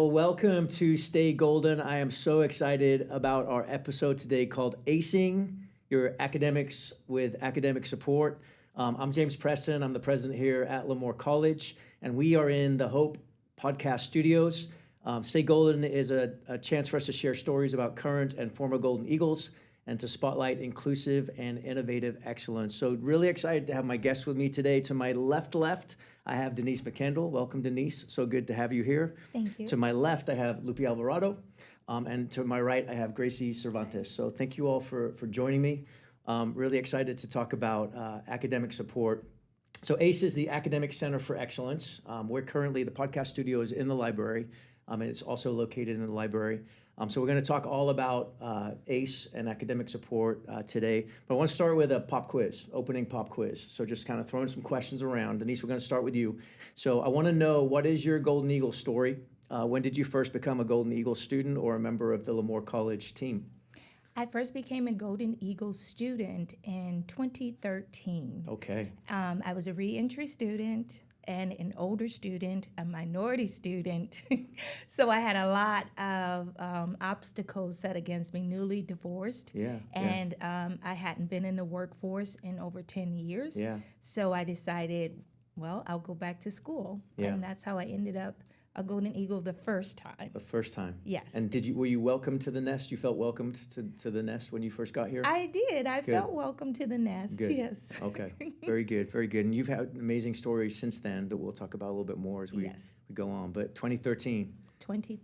Well, welcome to Stay Golden. I am so excited about our episode today called Acing Your Academics with Academic Support. I'm James Preston. I'm the president here at Lemoore College, and we are in the Hope Podcast Studios. Stay Golden is a chance for us to share stories about current and former Golden Eagles and to spotlight inclusive and innovative excellence. So really excited to have my guest with me today. To my left, I have Denise McKendall. Welcome, Denise. So good to have you here. Thank you. To my left, I have Lupe Alvarado. And to my right, I have Grayci Cervantes. So thank you all for joining me. Really excited to talk about academic support. So ACE is the Academic Center for Excellence. We're currently, the podcast studio is in the library, and it's also located in the library. So we're going to talk all about ACE and academic support today. But I want to start with a pop quiz, opening pop quiz. So just kind of throwing some questions around. Denise, we're going to start with you. So I want to know, what is your Golden Eagle story? When did you first become a Golden Eagle student or a member of the Lemoore College team? I first became a Golden Eagle student in 2013. Okay. I was a reentry student and an older student, a minority student. So I had a lot of obstacles set against me, newly divorced. And I hadn't been in the workforce in over 10 years. So I decided, well, I'll go back to school. And that's how I ended up a Golden Eagle the first time. The first time? Yes. And were you welcomed to the nest? You felt welcomed to the nest when you first got here? I did. I felt welcome to the nest, yes. Okay, very good, very good. And you've had amazing stories since then that we'll talk about a little bit more as we go on. But 2013.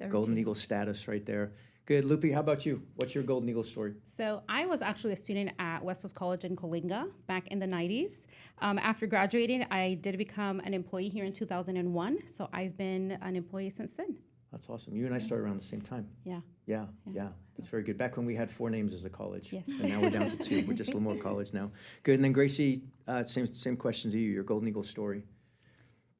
Golden Eagle status right there. Good. Lupe, how about you? What's your Golden Eagle story? So I was actually a student at West College in Coalinga back in the 90s. After graduating, I did become an employee here in 2001. So I've been an employee since then. That's awesome. You and I started around the same time. Yeah. That's very good. Back when we had 4 names as a college. Yes. And now we're down to 2. We're just Lemoore College now. Good. And then Grayci, same question to you, your Golden Eagle story.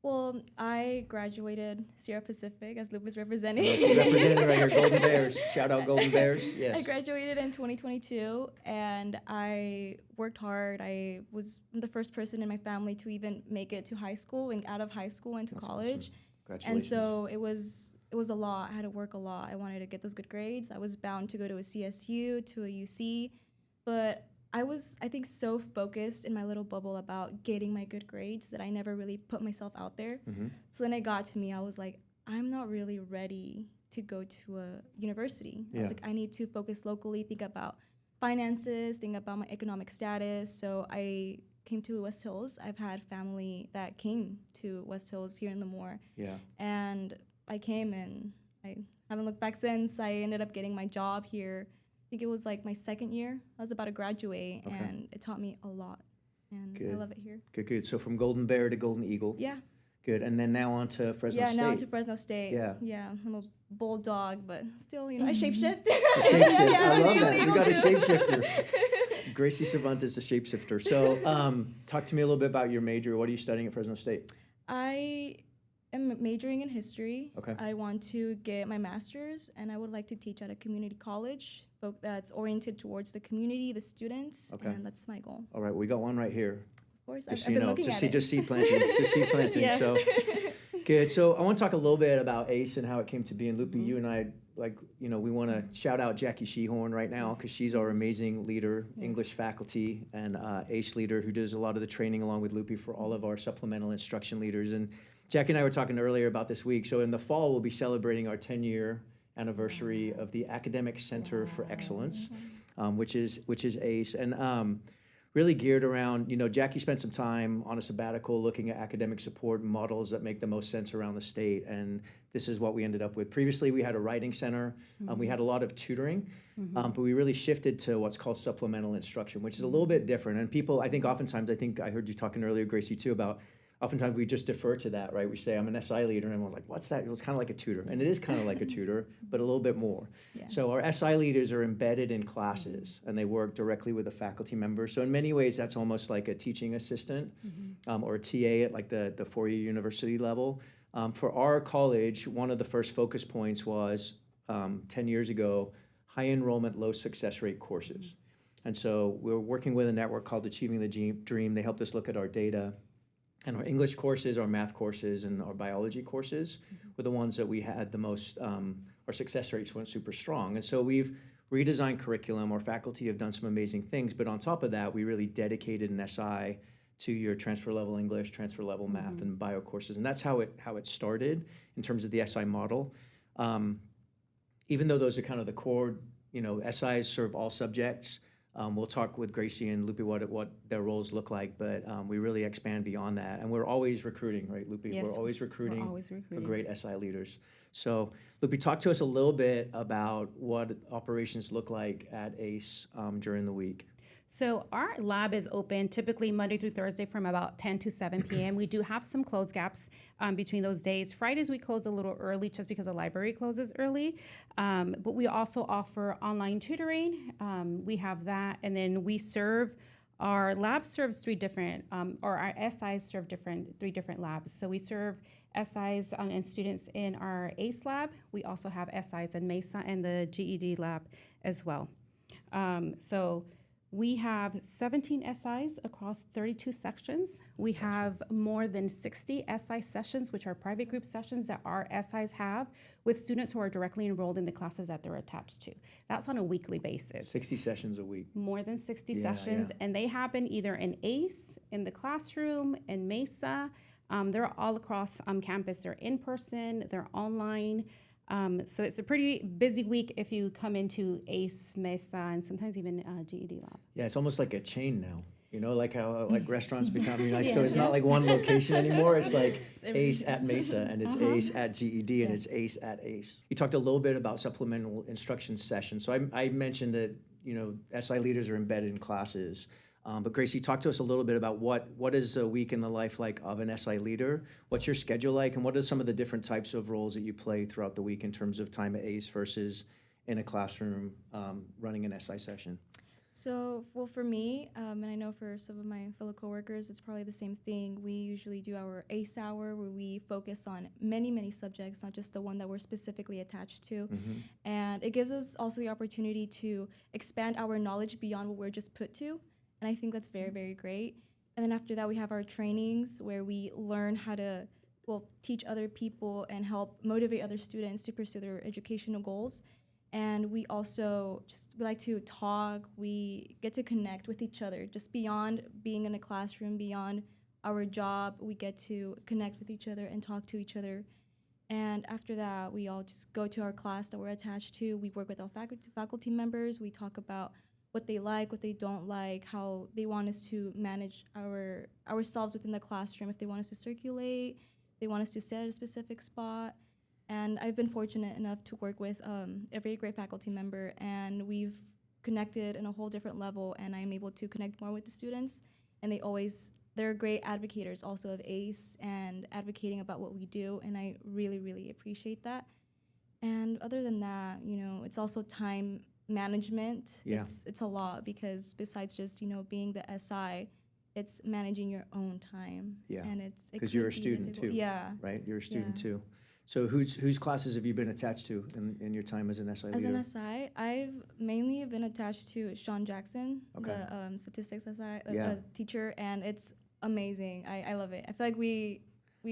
Well, I graduated Sierra Pacific, as Lupe is representing. She's representing right here, Golden Bears. Shout out Golden Bears. Yes. I graduated in 2022, and I worked hard. I was the first person in my family to even make it to high school, and out of high school into college. Awesome. Congratulations. And so it was a lot. I had to work a lot. I wanted to get those good grades. I was bound to go to a CSU, to a UC, but I was, I think, so focused in my little bubble about getting my good grades that I never really put myself out there. So then it got to me, I was like, I'm not really ready to go to a university. I was like, I need to focus locally, think about finances, think about my economic status. So I came to West Hills. I've had family that came to West Hills here in Lemoore. And I came and I haven't looked back since. I ended up getting my job here. I think it was like my second year. I was about to graduate, and it taught me a lot, and I love it here. Good. So from Golden Bear to Golden Eagle. Yeah. Good. And then now on to Fresno State. Yeah, now to Fresno State. Yeah. I'm a bulldog, but still, I shapeshift. I love that. We got a shapeshifter. Grayci Cervantes, a shapeshifter. So talk to me a little bit about your major. What are you studying at Fresno State? I am majoring in history. Okay. I want to get my master's, and I would like to teach at a community college that's oriented towards the community, the students, and that's my goal. All right, we got one right here. Of course, just I've been looking at it. Just seed planting. So good. So I want to talk a little bit about ACE and how it came to be. And Lupe, you and I, we want to shout out Jackie Shehorn right now because she's our amazing leader, English faculty, and ACE leader who does a lot of the training along with Lupe for all of our supplemental instruction leaders. And Jackie and I were talking earlier about this week. So in the fall, we'll be celebrating our 10-year anniversary of the Academic Center for Excellence, which is ACE, and really geared around, Jackie spent some time on a sabbatical looking at academic support models that make the most sense around the state, and this is what we ended up with. Previously, we had a writing center, we had a lot of tutoring, but we really shifted to what's called supplemental instruction, which is a little bit different. And people, I think I heard you talking earlier, Grayci, too, about oftentimes we just defer to that, right? We say, I'm an SI leader, and everyone's like, what's that? It was kind of like a tutor. And it is kind of like a tutor, but a little bit more. So our SI leaders are embedded in classes, and they work directly with the faculty members. So in many ways, that's almost like a teaching assistant or a TA at like the four-year university level. For our college, one of the first focus points was 10 years ago, high enrollment, low success rate courses. And so we're working with a network called Achieving the Dream. They helped us look at our data. And our English courses, our math courses, and our biology courses were the ones that we had the most, our success rates weren't super strong. And so we've redesigned curriculum. Our faculty have done some amazing things, but on top of that, we really dedicated an SI to your transfer level English, transfer level math, and bio courses. And that's how it started in terms of the SI model. Even though those are kind of the core, SIs serve all subjects. We'll talk with Grayci and Lupe what their roles look like, but we really expand beyond that. And we're always recruiting, right, Lupe? Yes, we're always recruiting for recruiting. great SI leaders. So, Lupe, talk to us a little bit about what operations look like at ACE during the week. So our lab is open typically Monday through Thursday from about 10 to 7 p.m. We do have some close gaps between those days. Fridays we close a little early just because the library closes early. But we also offer online tutoring. We have that. And then our lab serves three different, or our SIs serve three different labs. So we serve SIs and students in our ACE lab. We also have SIs in MESA and the GED lab as well. So we have 17 SIs across 32 sections. We have more than 60 SI sessions, which are private group sessions that our SIs have with students who are directly enrolled in the classes that they're attached to. That's on a weekly basis. 60 sessions a week. More than 60 sessions, and they happen either in ACE, in the classroom, in MESA. They're all across campus. They're in person, they're online. So it's a pretty busy week if you come into ACE, MESA, and sometimes even GED Lab. Yeah, it's almost like a chain now. Like how restaurants become, so it's not like one location anymore. It's like ACE at MESA, and it's ACE at GED, and it's ACE at ACE. You talked a little bit about supplemental instruction sessions. So I mentioned that, SI leaders are embedded in classes. But Grayci, talk to us a little bit about what is a week in the life like of an SI leader? What's your schedule like, and what are some of the different types of roles that you play throughout the week in terms of time at ACE versus in a classroom running an SI session? So, well, for me, and I know for some of my fellow coworkers, it's probably the same thing. We usually do our ACE hour where we focus on many, many subjects, not just the one that we're specifically attached to. And it gives us also the opportunity to expand our knowledge beyond what we're just put to. And I think that's very, very great. And then after that, we have our trainings where we learn how to, teach other people and help motivate other students to pursue their educational goals. And we also we like to talk. We get to connect with each other. Just beyond being in a classroom, beyond our job, we get to connect with each other and talk to each other. And after that, we all just go to our class that we're attached to. We work with our faculty members. We talk about what they like, what they don't like, how they want us to manage ourselves within the classroom, if they want us to circulate, they want us to sit at a specific spot. And I've been fortunate enough to work with a very great faculty member, and we've connected in a whole different level, and I'm able to connect more with the students. And they're great advocators also of ACE and advocating about what we do, and I really, really appreciate that. And other than that, it's also time management. Yeah. It's a lot because besides just, being the SI, it's managing your own time. Yeah. And because you're a student too. Yeah. Right? You're a student too. So whose classes have you been attached to in your time as an SI leader? As an SI, I've mainly been attached to Sean Jackson, the statistics SI teacher, and it's amazing. I love it. I feel like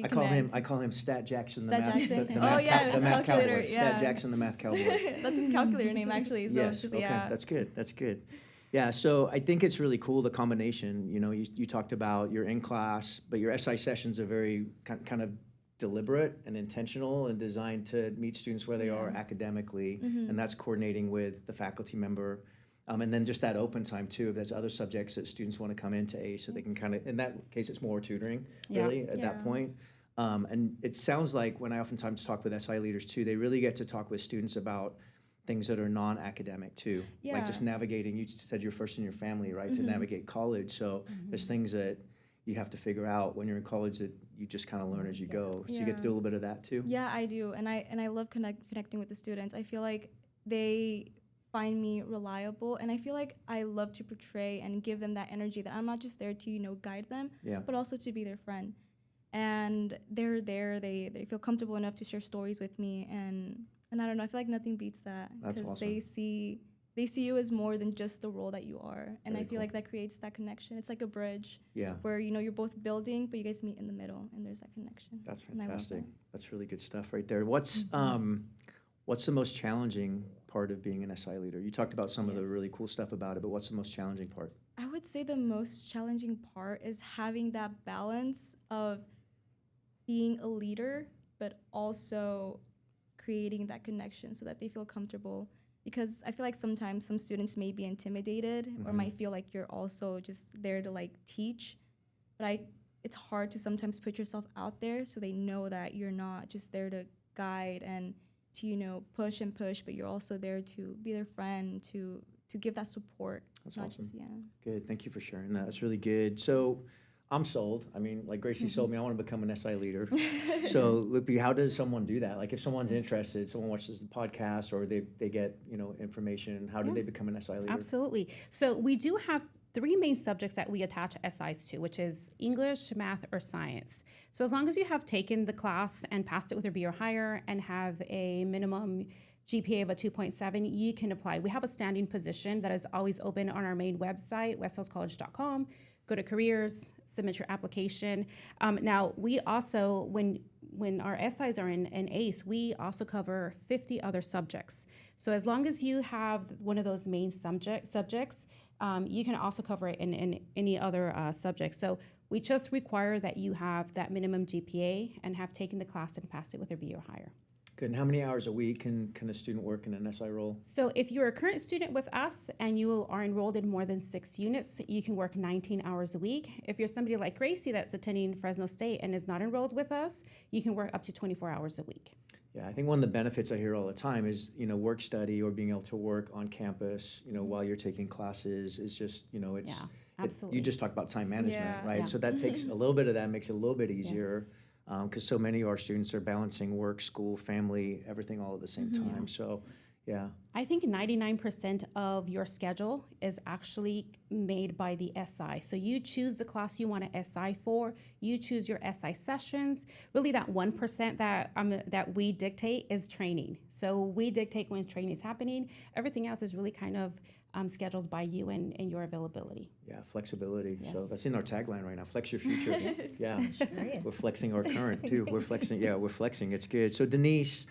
I call him Stat Jackson, the math cowboy. Yeah. Stat Jackson, the math cowboy. That's his calculator name, actually. So yes. it's just, okay. That's good. Yeah. So I think it's really cool, the combination. You talked about you're in class, but your SI sessions are very kind of deliberate and intentional and designed to meet students where they are academically, and that's coordinating with the faculty member. And then just that open time too, if there's other subjects that students want to come into ACE, so they can kind of, in that case, it's more tutoring really at that point. And it sounds like when I oftentimes talk with SI leaders too, they really get to talk with students about things that are non-academic too, like just navigating. You said you're first in your family, right, to navigate college. So there's things that you have to figure out when you're in college that you just kind of learn as you go. So you get to do a little bit of that too. Yeah, I do, and I love connecting with the students. I feel like they find me reliable, and I feel like I love to portray and give them that energy that I'm not just there to guide them, but also to be their friend. And they're there. They feel comfortable enough to share stories with me, and I don't know. I feel like nothing beats that because they see they see you as more than just the role that you are. And Very I feel cool. like that creates that connection. It's like a bridge Yeah. where, you know, you're both building, but you guys meet in the middle and there's that connection. That's And I love fantastic. that. That's really good stuff right there. What's the most challenging part of being an SI leader? You talked about some of the really Yes. cool stuff about it, but what's the most challenging part? I would say the most challenging part is having that balance of being a leader, but also creating that connection so that they feel comfortable. Because I feel like sometimes some students may be intimidated or might feel like you're also just there to like teach. But it's hard to sometimes put yourself out there so they know that you're not just there to guide and to, you know, push and push, but you're also there to be their friend, to give that support. That's not awesome. just, yeah. Good. Thank you for sharing that. That's really good. So I'm sold. I mean, like Grayci sold me. I want to become an SI leader. So Lupe, how does someone do that? Like if someone's interested, someone watches the podcast or they get, you know, information, how do they become an SI leader? Absolutely. So we do have 3 main subjects that we attach SIs to, which is English, math, or science. So as long as you have taken the class and passed it with your B or higher and have a minimum GPA of a 2.7, you can apply. We have a standing position that is always open on our main website, westhillscollege.com. Go to careers, submit your application. Now, we also, when our SIs are in ACE, we also cover 50 other subjects. So as long as you have one of those main subjects, you can also cover it in any other subject. So we just require that you have that minimum GPA and have taken the class and passed it with a B or higher. Good. And how many hours a week can a student work in an SI role? So if you're a current student with us and you are enrolled in more than 6 units, you can work 19 hours a week. If you're somebody like Grayci that's attending Fresno State and is not enrolled with us, you can work up to 24 hours a week. Yeah, I think one of the benefits I hear all the time is, you know, work study or being able to work on campus, you know, while you're taking classes is just, you know, it's, absolutely. you just talked about time management, Yeah. right? Yeah. So that takes a little bit of that, makes it a little bit easier. Because so many of our students are balancing work, school, family, everything all at the same time. So, yeah. I think 99% of your schedule is actually made by the SI. So you choose the class you want to SI for. You choose your SI sessions. Really, that 1% that we dictate is training. So we dictate when training is happening. Everything else is really kind of scheduled by you and your availability. Yeah, flexibility. Yes. So that's in our tagline right now. Flex your future. Yeah. Sure is. We're flexing our current too. We're flexing. Yeah, we're flexing. It's good. So Denise,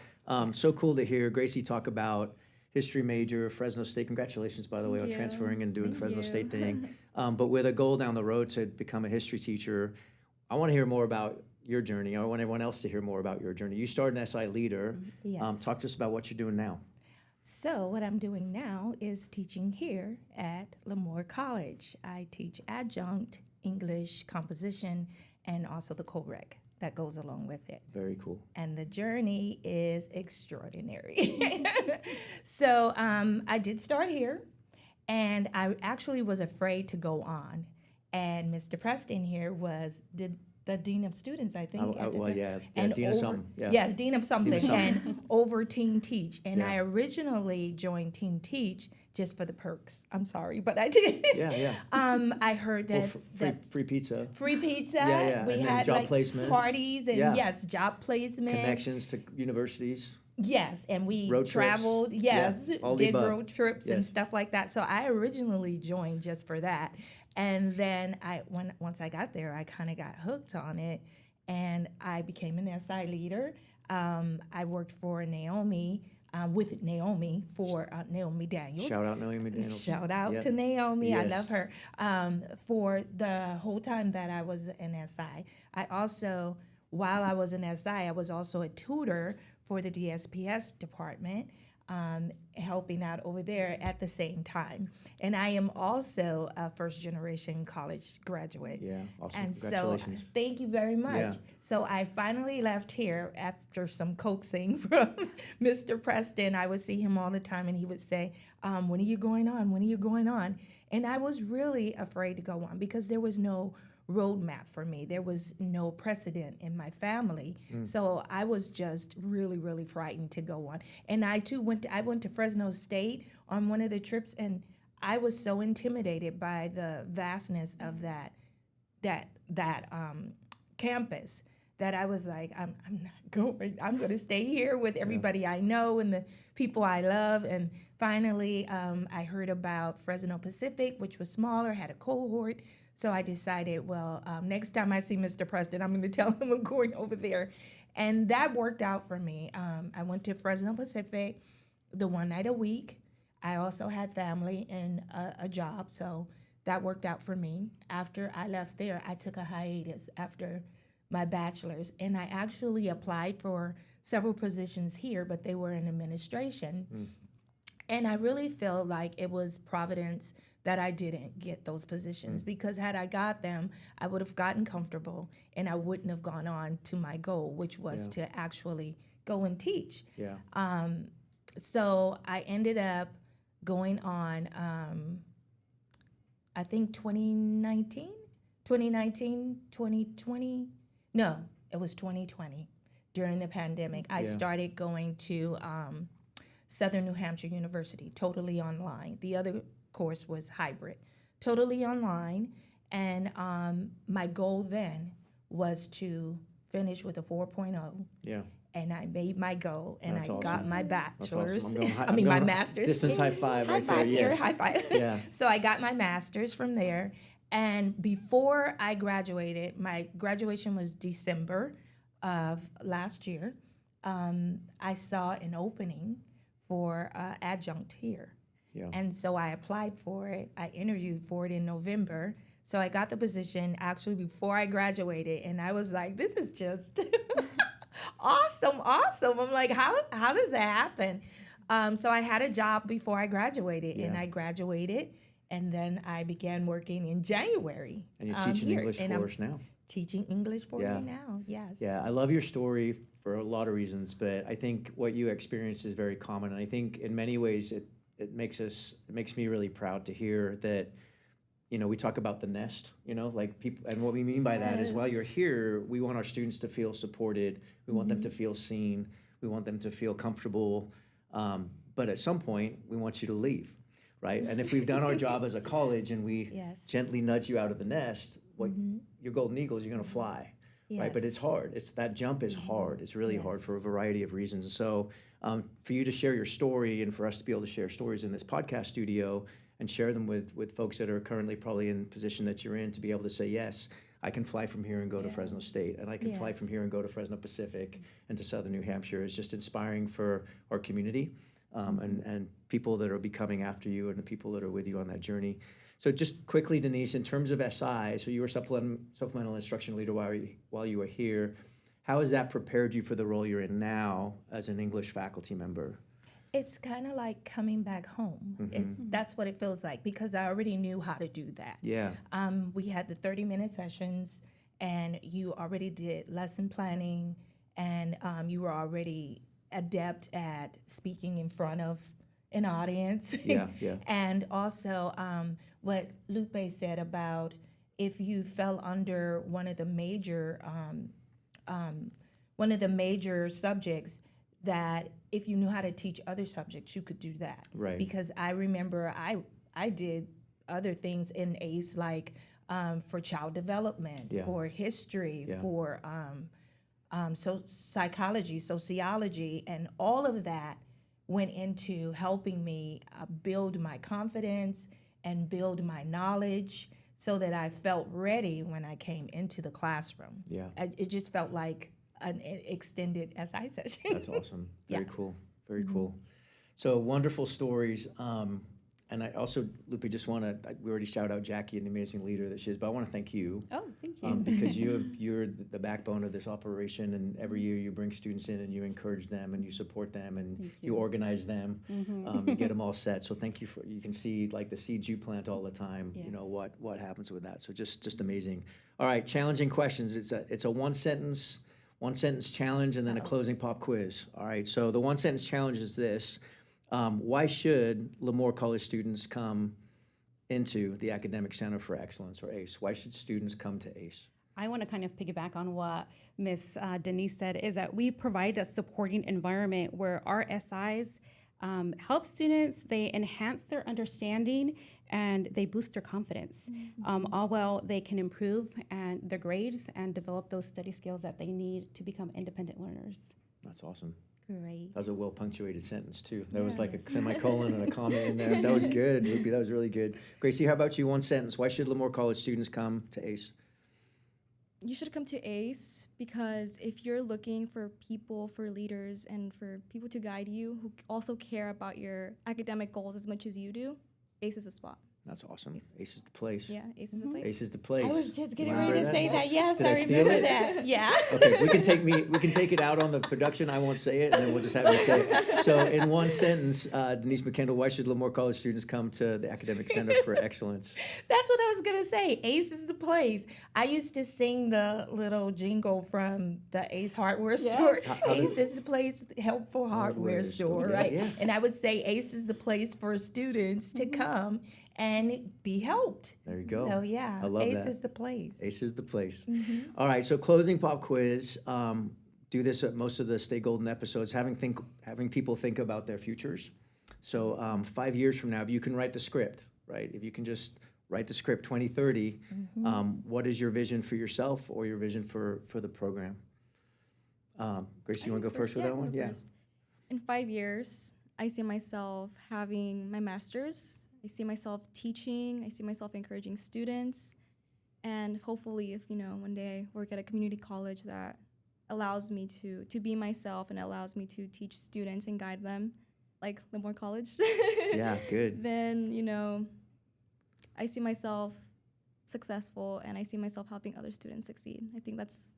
so cool to hear Grayci talk about history major, Fresno State. Congratulations, by the way, on Thank you. transferring and doing the Thank Fresno you. State thing. But with a goal down the road to become a history teacher, I want to hear more about your journey. I want everyone else to hear more about your journey. You started an SI leader. Yes. Talk to us about what you're doing now. So what I'm doing now is teaching here at Lemoore College. I teach adjunct English composition and also the co-rec that goes along with it. Very cool. And the journey is extraordinary. So I did start here, and I actually was afraid to go on. And Mr. Preston here was the dean of students, I think. at the Well, time. yeah, And dean of something. Yeah. Yes, dean of something, something. and over Teen Teach. And Yeah. I originally joined Teen Teach just for the perks. I'm sorry, but I did. Yeah, yeah. I heard Well, that free pizza. free pizza. Yeah, yeah, We and then had job like placement. parties and Yeah. yes, job placement. Connections to universities. Yes, and we Road trips. traveled. Yes, Yeah, all the did above. road trips and Yes. stuff like that. So I originally joined just for that, and then once I got there, I kind of got hooked on it, and I became an SI leader. I worked for Naomi. With Naomi for Naomi Daniels. Shout out Naomi Daniels. Shout out Yep. to Naomi. I Yes. love her. For the whole time that I was an SI, I also, while I was an SI, I was also a tutor for the DSPS department, helping out over there at the same time. And I am also a first generation college graduate. Yeah, awesome. And so, Congratulations. thank you very much. Yeah. So I finally left here after some coaxing from Mr. Preston. I would see him all the time, and he would say, when are you going on? When are you going on? And I was really afraid to go on because there was no roadmap for me. There was no precedent in my family. So I was just really, really frightened to go on. And I too went to Fresno State on one of the trips, and I was so intimidated by the vastness of that campus that I was like, I'm not going. I'm going to stay here with everybody I know and the people I love. And finally, I heard about Fresno Pacific, which was smaller, had a cohort. So I decided, well, next time I see Mr. Preston, I'm going to tell him I'm going over there. And that worked out for me. I went to Fresno Pacific the one night a week. I also had family and a job, so that worked out for me. After I left there, I took a hiatus after my bachelor's, and I actually applied for several positions here, but they were in administration. And I really feel like it was Providence that I didn't get those positions, because had I got them, I would have gotten comfortable and I wouldn't have gone on to my goal, which was to actually go and teach. So I ended up going on, I think 2019, 2020. No, it was 2020 during the pandemic. I started going to Southern New Hampshire University, totally online. The other course was hybrid, totally online. And my goal then was to finish with a 4.0. And I made my goal, and That's awesome. Got my bachelor's. Awesome. My master's. Distance high five right there. Yes. High five. Yeah. So I got my master's from there. And before I graduated, my graduation was December of last year. I saw an opening for adjunct here. And so I applied for it. I interviewed for it in November. So I got the position actually before I graduated. And I was like, this is just awesome. I'm like, how does that happen? So I had a job before I graduated, and I graduated. And then I began working in January. And you're teaching English for us now. Teaching English for you now, yes. Yeah, I love your story for a lot of reasons, but I think what you experienced is very common. And I think in many ways it makes me really proud to hear that, we talk about the nest, like people, and what we mean by that is while you're here, we want our students to feel supported. We want them to feel seen. We want them to feel comfortable. But at some point, we want you to leave. Right, and if we've done our job as a college and we gently nudge you out of the nest, your golden eagles, you're going to fly, right? But it's hard. That jump is hard. It's really hard for a variety of reasons. So for you to share your story and for us to be able to share stories in this podcast studio and share them with folks that are currently probably in the position that you're in, to be able to say, yes, I can fly from here and go to Fresno State, and I can fly from here and go to Fresno Pacific and to Southern New Hampshire, is just inspiring for our community. And people that will be coming after you and the people that are with you on that journey. So just quickly, Denise, in terms of SI, so you were supplemental instruction leader while you were here. How has that prepared you for the role you're in now as an English faculty member? It's kind of like coming back home. That's what it feels like, because I already knew how to do that. Yeah. We had the 30-minute sessions, and you already did lesson planning, and you were already adept at speaking in front of an audience. And also what Lupe said about if you fell under one of the major subjects, that if you knew how to teach other subjects, you could do that. Right. Because I remember I did other things in ACE, like for child development, for history, for so psychology, sociology, and all of that went into helping me build my confidence and build my knowledge so that I felt ready when I came into the classroom. It just felt like an extended SI session. That's awesome. Very cool. Very cool. So wonderful stories. And I also, Lupe, just want to, we already shout out Jackie and the amazing leader that she is, but I want to thank you. Oh, thank you. Because you're the backbone of this operation, and every year you bring students in and you encourage them and you support them and you organize them, you get them all set. So thank you you can see like the seeds you plant all the time, what happens with that. So just amazing. All right, challenging questions. It's a one sentence challenge and then a closing pop quiz. All right, so the one sentence challenge is this. Why should Lemoore College students come into the Academic Center for Excellence, or ACE? Why should students come to ACE? I want to kind of piggyback on what Ms. Denise said, is that we provide a supporting environment where our SIs help students, they enhance their understanding, and they boost their confidence. All while they can improve and their grades and develop those study skills that they need to become independent learners. That's awesome. Great. That was a well-punctuated sentence, too. That was like a semicolon and a comma in there. That was good, Lupe. That was really good. Grayci, how about you? One sentence. Why should Lemoore College students come to ACE? You should come to ACE because if you're looking for people, for leaders, and for people to guide you who also care about your academic goals as much as you do, ACE is a spot. That's awesome. ACE is the place. Yeah, ACE is the place. ACE is the place. I was just getting Remember ready to say that. Yes, Did I steal remember it? that. Yeah. Okay, we can take it out on the production. I won't say it, and then we'll just have you say it. So, in one sentence, Denise McKendall, why should Lemoore College students come to the Academic Center for Excellence? That's what I was gonna say. ACE is the place. I used to sing the little jingle from the Ace Hardware store. ACE is the place, helpful hardware store, Yeah, right? yeah. And I would say ACE is the place for students to come and be helped. There you go. So yeah, I love ACE that. is the place. ACE is the place. All right, so closing pop quiz. Do this at most of the Stay Golden episodes, having people think about their futures. So 5 years from now, if you can write the script, right? If you can just write the script 2030, what is your vision for yourself or your vision for the program? Grace, you want to go first with that one? Yeah. In 5 years, I see myself having my master's. I see myself teaching. I see myself encouraging students. And hopefully, if, one day I work at a community college that allows me to be myself and allows me to teach students and guide them, like Lemoore College. Yeah, good. Then, I see myself successful and I see myself helping other students succeed. I think that's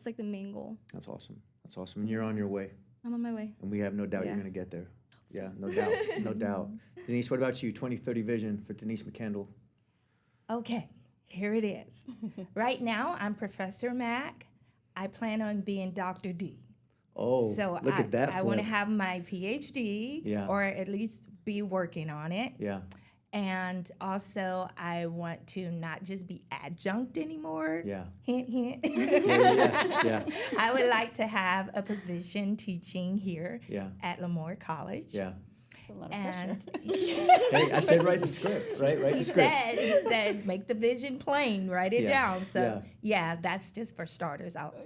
like the main goal. That's awesome. That's awesome. And you're on your way. I'm on my way. And we have no doubt you're going to get there. Yeah, no doubt. No doubt. Denise, what about you? 2030 vision for Denise McKendall. Okay, here it is. Right now, I'm Professor Mac. I plan on being Dr. D. Oh, So look at that. I want to flip. have my PhD, Yeah. or at least be working on it. Yeah. And also, I want to not just be adjunct anymore. Yeah. Hint, hint. Yeah. I would like to have a position teaching here Yeah. at Lemoore College. Yeah. A lot of And Hey, I said write the script, right? Write the he script. said, make the vision plain, write it Yeah, down. So yeah, that's just for starters out.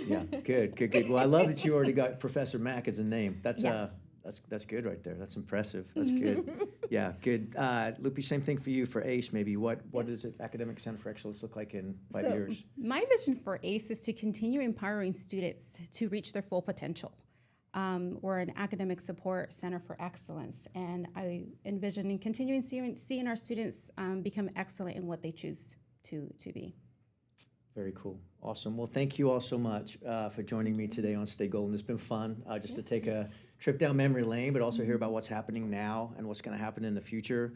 Yeah, good. Well, I love that you already got Professor Mac as a name. That's Yes. that's good right there. That's impressive. That's good. Yeah, good. Lupe, same thing for you for ACE. Maybe what does it Academic Center for Excellence look like in 5 years? My vision for ACE is to continue empowering students to reach their full potential. We're an academic support center for excellence, and I envision in continuing seeing our students become excellent in what they choose to be. Very cool. Awesome. Well, thank you all so much for joining me today on Stay Golden. It's been fun just to take a trip down memory lane, but also hear about what's happening now and what's going to happen in the future.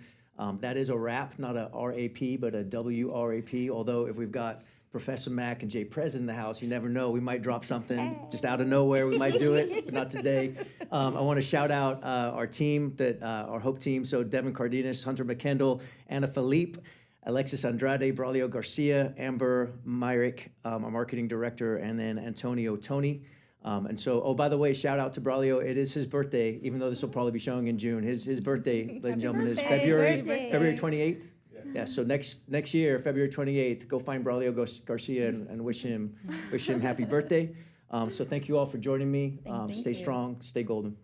That is a wrap, not a RAP, but a WRAP, although if we've got Professor Mac and Jay Prez in the house, you never know. We might drop something just out of nowhere. We might do it, but not today. I want to shout out our team, our Hope team. So Devin Cardenas, Hunter McKendall, Anna Philippe, Alexis Andrade, Braulio Garcia, Amber Myrick, our marketing director, and then Antonio Tony. And so, by the way, shout out to Braulio. It is his birthday, even though this will probably be showing in June. His birthday, ladies and gentlemen, is February 28th. Yeah, so next year, February 28th, go find Braulio Garcia and wish him happy birthday. So thank you all for joining me. Stay strong, stay golden.